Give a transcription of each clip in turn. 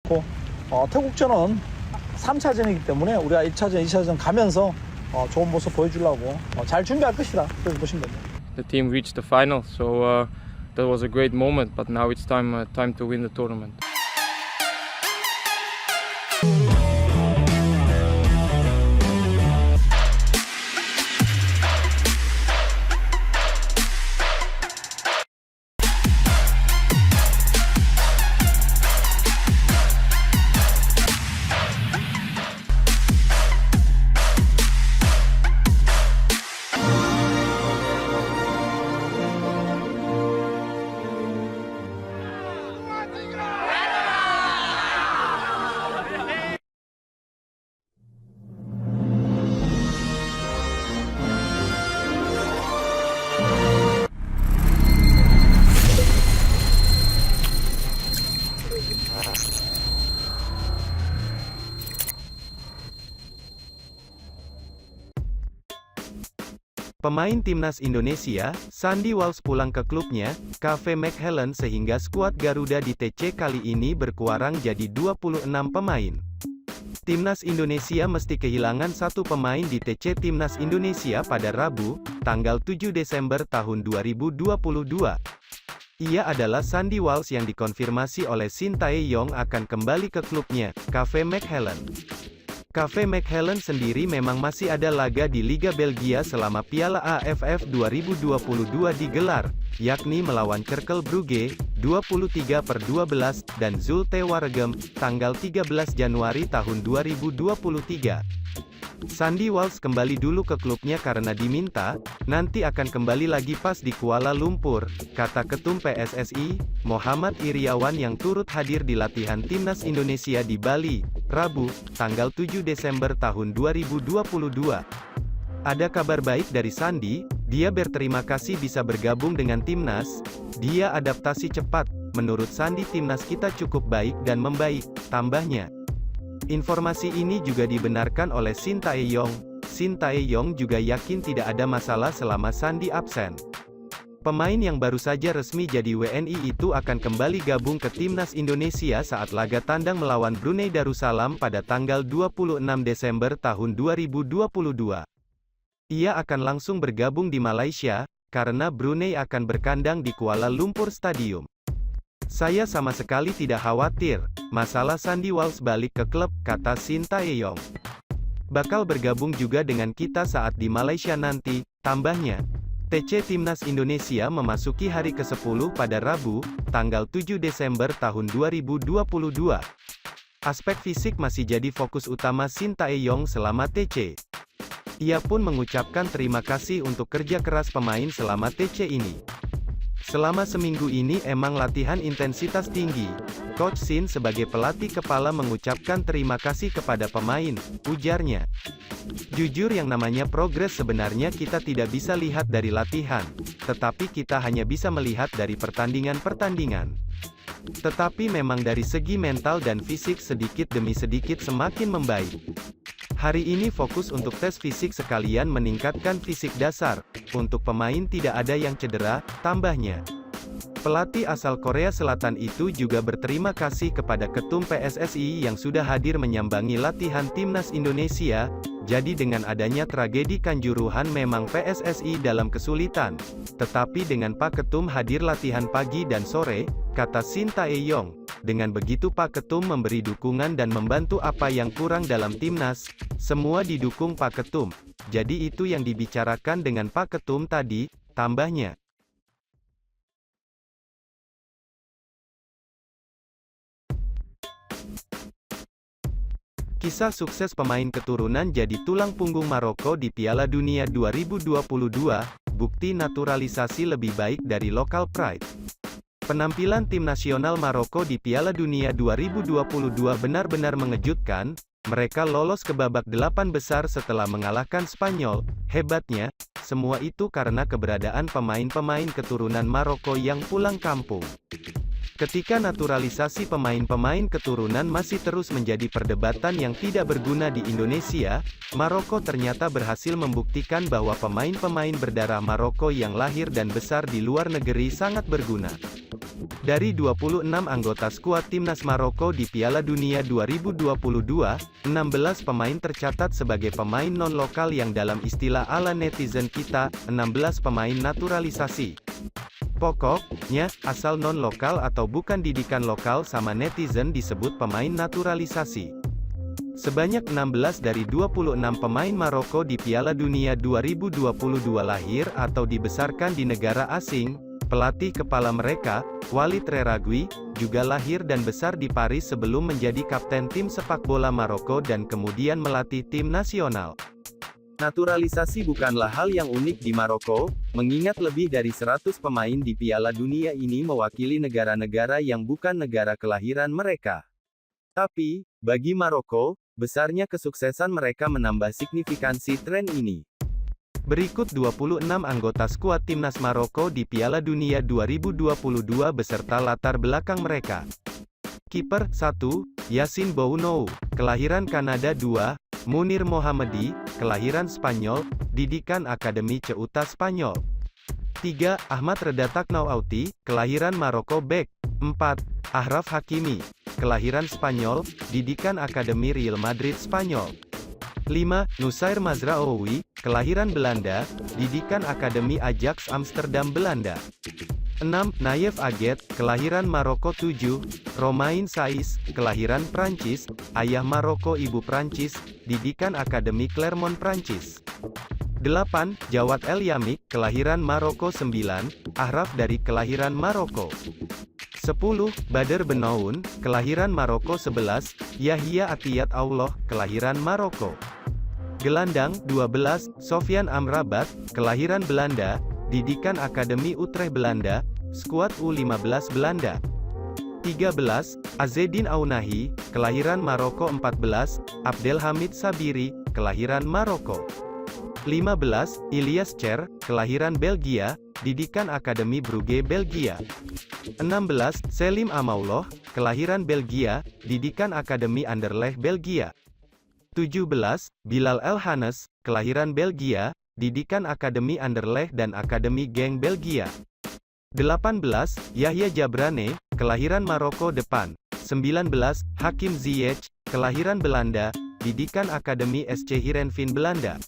고, 태국전은 3차전이기 때문에 우리가 1차전, 2차전 가면서 좋은 모습 보여주려고 잘 준비할 것이다. 그렇게 보시면 됩니다. The team reached the final, so that was a great moment. But now it's time to win the tournament. Pemain timnas Indonesia, Sandy Walsh pulang ke klubnya, KV Mechelen sehingga skuad Garuda di TC kali ini berkurang jadi 26 pemain. Timnas Indonesia mesti kehilangan satu pemain di TC Timnas Indonesia pada Rabu, tanggal 7 Desember tahun 2022. Ia adalah Sandy Walsh yang dikonfirmasi oleh Shin Tae-yong akan kembali ke klubnya, KV Mechelen. KV Mechelen sendiri memang masih ada laga di Liga Belgia selama Piala AFF 2022 digelar, yakni melawan Cercle Brugge, 23/12, dan Zulte Waregem, tanggal 13 Januari tahun 2023. Sandy Walsh kembali dulu ke klubnya karena diminta, nanti akan kembali lagi pas di Kuala Lumpur, kata Ketum PSSI, Muhammad Iriawan yang turut hadir di latihan Timnas Indonesia di Bali, Rabu, tanggal 7 Desember tahun 2022. Ada kabar baik dari Sandy, dia berterima kasih bisa bergabung dengan Timnas, dia adaptasi cepat, menurut Sandy Timnas kita cukup baik dan membaik, tambahnya. Informasi ini juga dibenarkan oleh Shin Tae-yong. Shin Tae-yong juga yakin tidak ada masalah selama Sandy absen. Pemain yang baru saja resmi jadi WNI itu akan kembali gabung ke Timnas Indonesia saat laga tandang melawan Brunei Darussalam pada tanggal 26 Desember tahun 2022. Ia akan langsung bergabung di Malaysia, karena Brunei akan berkandang di Kuala Lumpur Stadium. Saya sama sekali tidak khawatir, masalah Sandy Walsh balik ke klub, kata Shin Tae-yong. Bakal bergabung juga dengan kita saat di Malaysia nanti, tambahnya. TC Timnas Indonesia memasuki hari ke-10 pada Rabu, tanggal 7 Desember tahun 2022. Aspek fisik masih jadi fokus utama Shin Tae-yong selama TC. Ia pun mengucapkan terima kasih untuk kerja keras pemain selama TC ini. Selama seminggu ini emang latihan intensitas tinggi. Coach Shin sebagai pelatih kepala mengucapkan terima kasih kepada pemain, ujarnya. Jujur yang namanya progres sebenarnya kita tidak bisa lihat dari latihan, tetapi kita hanya bisa melihat dari pertandingan-pertandingan. Tetapi memang dari segi mental dan fisik sedikit demi sedikit semakin membaik. Hari ini fokus untuk tes fisik sekalian meningkatkan fisik dasar. Untuk pemain tidak ada yang cedera, tambahnya. Pelatih asal Korea Selatan itu juga berterima kasih kepada Ketum PSSI yang sudah hadir menyambangi latihan Timnas Indonesia. Jadi dengan adanya tragedi Kanjuruhan memang PSSI dalam kesulitan. Tetapi dengan Pak Ketum hadir latihan pagi dan sore, kata Shin Tae-yong. Dengan begitu Pak Ketum memberi dukungan dan membantu apa yang kurang dalam Timnas, semua didukung Pak Ketum. Jadi itu yang dibicarakan dengan Pak Ketum tadi, tambahnya. Kisah sukses pemain keturunan jadi tulang punggung Maroko di Piala Dunia 2022, bukti naturalisasi lebih baik dari local pride. Penampilan tim nasional Maroko di Piala Dunia 2022 benar-benar mengejutkan, mereka lolos ke babak 8 besar setelah mengalahkan Spanyol. Hebatnya, semua itu karena keberadaan pemain-pemain keturunan Maroko yang pulang kampung. Ketika naturalisasi pemain-pemain keturunan masih terus menjadi perdebatan yang tidak berguna di Indonesia, Maroko ternyata berhasil membuktikan bahwa pemain-pemain berdarah Maroko yang lahir dan besar di luar negeri sangat berguna. Dari 26 anggota skuad timnas Maroko di Piala Dunia 2022, 16 pemain tercatat sebagai pemain non-lokal yang dalam istilah ala netizen kita, 16 pemain naturalisasi. Pokoknya, asal non-lokal atau bukan didikan lokal sama netizen disebut pemain naturalisasi. Sebanyak 16 dari 26 pemain Maroko di Piala Dunia 2022 lahir atau dibesarkan di negara asing. Pelatih kepala mereka, Walid Regragui, juga lahir dan besar di Paris sebelum menjadi kapten tim sepak bola Maroko dan kemudian melatih tim nasional. Naturalisasi bukanlah hal yang unik di Maroko, mengingat lebih dari 100 pemain di Piala Dunia ini mewakili negara-negara yang bukan negara kelahiran mereka. Tapi, bagi Maroko, besarnya kesuksesan mereka menambah signifikansi tren ini. Berikut 26 anggota skuad timnas Maroko di Piala Dunia 2022 beserta latar belakang mereka. Kiper 1, Yassine Bounou, kelahiran Kanada. 2, Munir Mohammedi, kelahiran Spanyol, didikan Akademi Ceuta Spanyol. 3, Ahmad Reda Taknouauti, kelahiran Maroko. Bek 4, Achraf Hakimi, kelahiran Spanyol, didikan Akademi Real Madrid Spanyol. 5, Nusair Mazraoui, kelahiran Belanda, didikan Akademi Ajax Amsterdam Belanda. 6, Nayef Aguet, kelahiran Maroko. 7, Romain Saiz, kelahiran Prancis, ayah Maroko ibu Prancis, didikan Akademi Clermont Prancis. 8, Jawad El Yamik, kelahiran Maroko. 9, Ahraf dari kelahiran Maroko. 10, Badr Benoun, kelahiran Maroko. 11, Yahya Atiyat Allah, kelahiran Maroko. Gelandang 12, Sofyan Amrabat, kelahiran Belanda, didikan Akademi Utrecht Belanda, skuad U15 Belanda. 13, Azzedine Ounahi, kelahiran Maroko. 14, Abdelhamid Sabiri, kelahiran Maroko. 15, Ilyas Cher, kelahiran Belgia, didikan Akademi Brugge Belgia. 16, Selim Amauloh, kelahiran Belgia, didikan Akademi Anderlecht Belgia. 17, Bilal Elhanes, kelahiran Belgia, didikan Akademi Anderlecht dan Akademi Genk Belgia. 18, Yahya Jabrane, kelahiran Maroko. Depan. 19, Hakim Ziyech, kelahiran Belanda, didikan Akademi SC Heerenveen Belanda.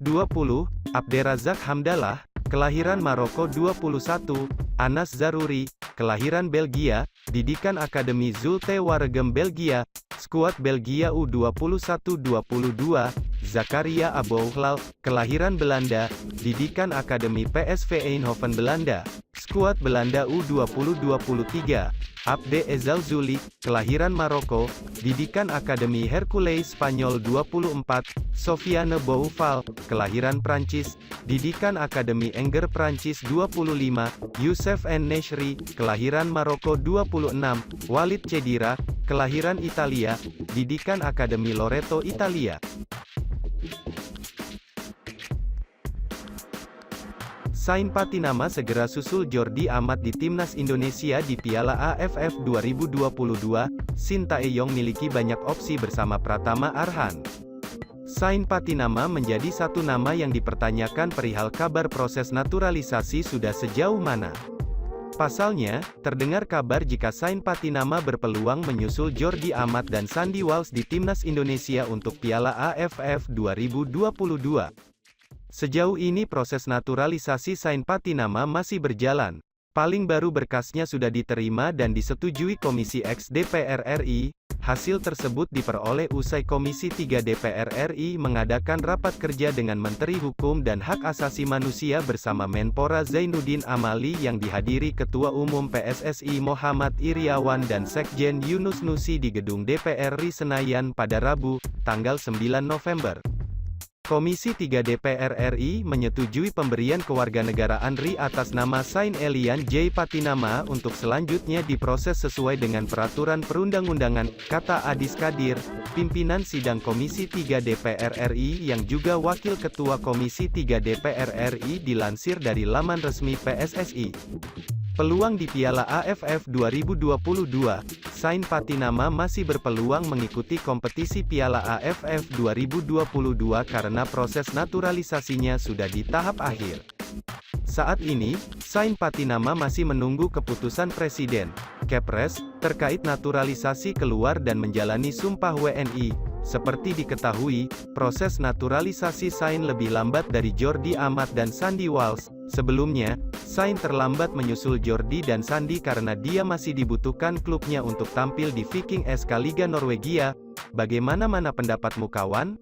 20, Abderrazak Hamdallah, kelahiran Maroko. 21, Anas Zarouri, kelahiran Belgia, didikan Akademi Zulte Waregem Belgia, skuad Belgia U21-22, Zakaria Abouhlal, kelahiran Belanda, didikan Akademi PSV Eindhoven Belanda, skuad Belanda U20-23, Abde Ezzalzouli, kelahiran Maroko, didikan Akademi Hercules Spanyol 24, Sofiane Boufal, kelahiran Prancis, didikan Akademi Enger Prancis 25, Youssef En-Nesyri, kelahiran Maroko 26, Walid Chedira, kelahiran Italia, didikan Akademi Loreto Italia. Sain Patinama segera susul Jordi Amat di timnas Indonesia di Piala AFF 2022. Sintayong miliki banyak opsi bersama Pratama Arhan. Sain Patinama menjadi satu nama yang dipertanyakan perihal kabar proses naturalisasi sudah sejauh mana. Pasalnya, terdengar kabar jika Sain Patinama berpeluang menyusul Jordi Amat dan Sandy Walsh di timnas Indonesia untuk Piala AFF 2022. Sejauh ini proses naturalisasi Sain Patinama masih berjalan. Paling baru berkasnya sudah diterima dan disetujui Komisi X DPR RI. Hasil tersebut diperoleh usai Komisi 3 DPR RI mengadakan rapat kerja dengan Menteri Hukum dan Hak Asasi Manusia bersama Menpora Zainuddin Amali yang dihadiri Ketua Umum PSSI Muhammad Iriawan dan Sekjen Yunus Nusi di Gedung DPR RI Senayan pada Rabu, tanggal 9 November. Komisi 3 DPR RI menyetujui pemberian kewarganegaraan RI atas nama Sain Elian J. Patinama untuk selanjutnya diproses sesuai dengan peraturan perundang-undangan, kata Adis Kadir, pimpinan sidang Komisi 3 DPR RI yang juga Wakil Ketua Komisi 3 DPR RI dilansir dari laman resmi PSSI. Peluang di Piala AFF 2022, Sain Patinama masih berpeluang mengikuti kompetisi Piala AFF 2022 karena proses naturalisasinya sudah di tahap akhir. Saat ini, Sain Patinama masih menunggu keputusan Presiden, Kepres, terkait naturalisasi keluar dan menjalani sumpah WNI. Seperti diketahui, proses naturalisasi Sain lebih lambat dari Jordi Amat dan Sandy Walsh. Sebelumnya, Sain terlambat menyusul Jordi dan Sandy karena dia masih dibutuhkan klubnya untuk tampil di Viking SK Liga Norwegia. Bagaimana pendapatmu kawan?